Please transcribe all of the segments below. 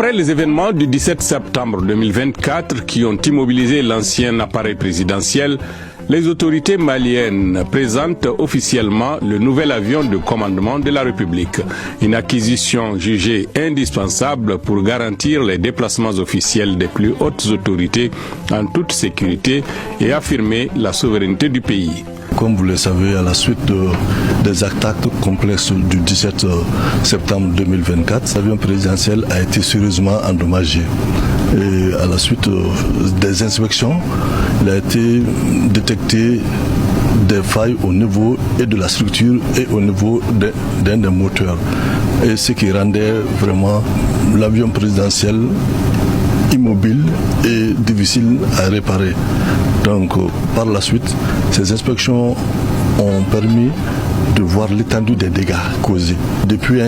Après les événements du 17 septembre 2024 qui ont immobilisé l'ancien appareil présidentiel, les autorités maliennes présentent officiellement le nouvel avion de commandement de la République. Une acquisition jugée indispensable pour garantir les déplacements officiels des plus hautes autorités en toute sécurité et affirmer la souveraineté du pays. Comme vous le savez, à la suite des attaques complexes du 17 septembre 2024, l'avion présidentiel a été sérieusement endommagé. Et à la suite des inspections, il a été détecté des failles au niveau et de la structure et au niveau d'un des moteurs. Et ce qui rendait vraiment l'avion présidentiel immobile et difficile à réparer. Donc par la suite, ces inspections ont permis de voir l'étendue des dégâts causés. Depuis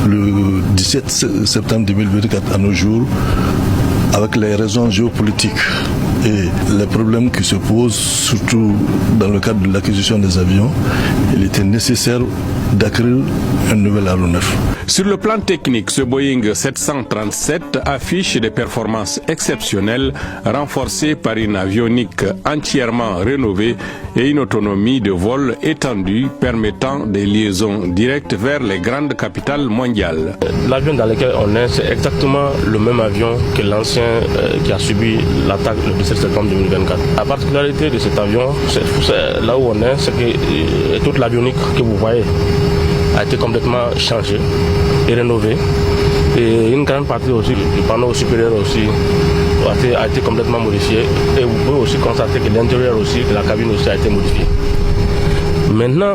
le 17 septembre 2024 à nos jours, avec les raisons géopolitiques et les problèmes qui se posent, surtout dans le cadre de l'acquisition des avions, il était nécessaire d'acquérir un nouvel aéronef. Sur le plan technique, ce Boeing 737 affiche des performances exceptionnelles, renforcées par une avionique entièrement rénovée et une autonomie de vol étendue permettant des liaisons directes vers les grandes capitales mondiales. L'avion dans lequel on est, c'est exactement le même avion que l'ancien qui a subi l'attaque le 17 septembre 2024. La particularité de cet avion, c'est là où on est, c'est que toute l'avionique que vous voyez a été complètement changée et rénovée. Et une grande partie aussi du panneau supérieur aussi a été complètement modifiée. Et vous pouvez aussi constater que l'intérieur aussi de la cabine aussi a été modifié. Maintenant,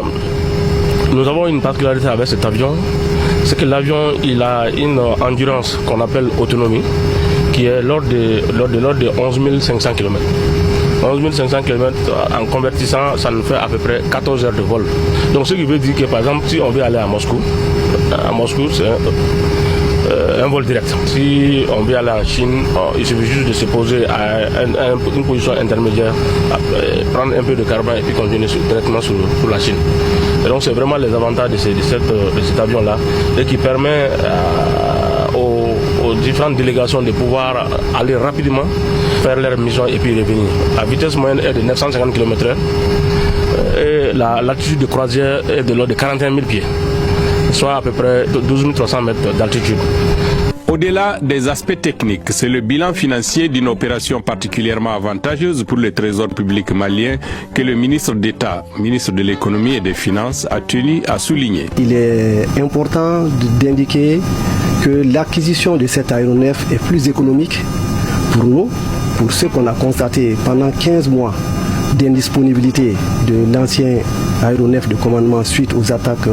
nous avons une particularité avec cet avion, c'est que l'avion il a une endurance qu'on appelle autonomie, qui est l'ordre de 11 500 km. 11 500 km en convertissant, ça nous fait à peu près 14 heures de vol. Donc ce qui veut dire que par exemple, si on veut aller à Moscou c'est un vol direct. Si on veut aller en Chine, il suffit juste de se poser à une position intermédiaire, prendre un peu de carburant et puis continuer directement sur la Chine. Et donc c'est vraiment les avantages de cet avion-là et qui permet aux différentes délégations de pouvoir aller rapidement faire leur mission et puis revenir. La vitesse moyenne est de 950 km/h et l'altitude de croisière est de l'ordre de 41 000 pieds, soit à peu près 12 300 mètres d'altitude. Au-delà des aspects techniques, c'est le bilan financier d'une opération particulièrement avantageuse pour le trésor public malien que le ministre d'État, ministre de l'économie et des finances, a tenu à souligner. Il est important d'indiquer que l'acquisition de cet aéronef est plus économique pour nous, pour ce qu'on a constaté pendant 15 mois d'indisponibilité de l'ancien aéronef de commandement suite aux attaques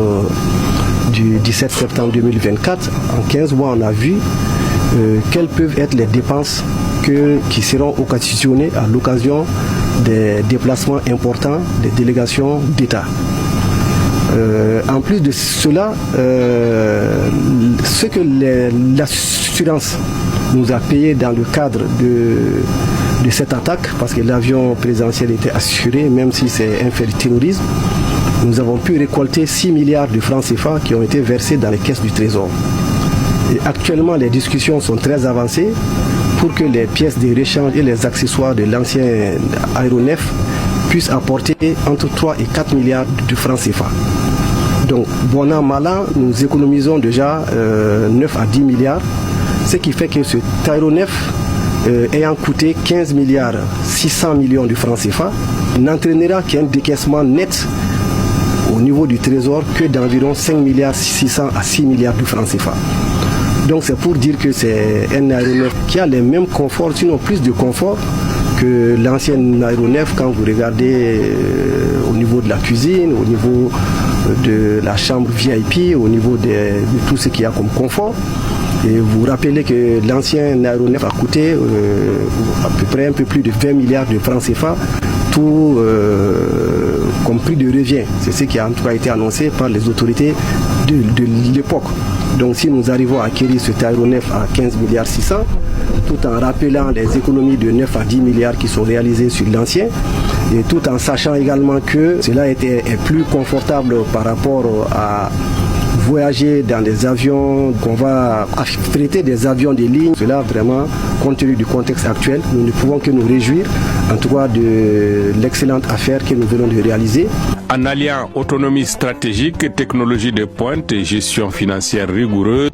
du 17 septembre 2024. En 15 mois, on a vu quelles peuvent être les dépenses qui seront occasionnées à l'occasion des déplacements importants des délégations d'État. En plus de cela, ce que l'assurance nous a payé dans le cadre de cette attaque, parce que l'avion présidentiel était assuré, même si c'est un fait de terrorisme, nous avons pu récolter 6 milliards de francs CFA qui ont été versés dans les caisses du Trésor. Et actuellement, les discussions sont très avancées pour que les pièces de rechange et les accessoires de l'ancien aéronef puissent apporter entre 3 et 4 milliards de francs CFA. Donc, bon an, mal an, nous économisons déjà 9 à 10 milliards, ce qui fait que cet aéronef, ayant coûté 15 milliards 600 millions de francs CFA, n'entraînera qu'un décaissement net au niveau du Trésor que d'environ 5 milliards 600 à 6 milliards de francs CFA. Donc c'est pour dire que c'est un aéronef qui a les mêmes conforts, sinon plus de confort que l'ancien aéronef quand vous regardez au niveau de la cuisine, au niveau de la chambre VIP, au niveau de tout ce qu'il y a comme confort. Et vous vous rappelez que l'ancien aéronef a coûté à peu près un peu plus de 20 milliards de francs CFA, tout comme prix de revient. C'est ce qui a en tout cas été annoncé par les autorités de l'époque. Donc si nous arrivons à acquérir cet aéronef à 15 milliards 600, tout en rappelant les économies de 9 à 10 milliards qui sont réalisées sur l'ancien, et tout en sachant également que cela est plus confortable par rapport à voyager dans des avions, qu'on va affréter des avions de ligne. Cela vraiment, compte tenu du contexte actuel, nous ne pouvons que nous réjouir en tout cas de l'excellente affaire que nous venons de réaliser. En alliant autonomie stratégique, technologie de pointe et gestion financière rigoureuse,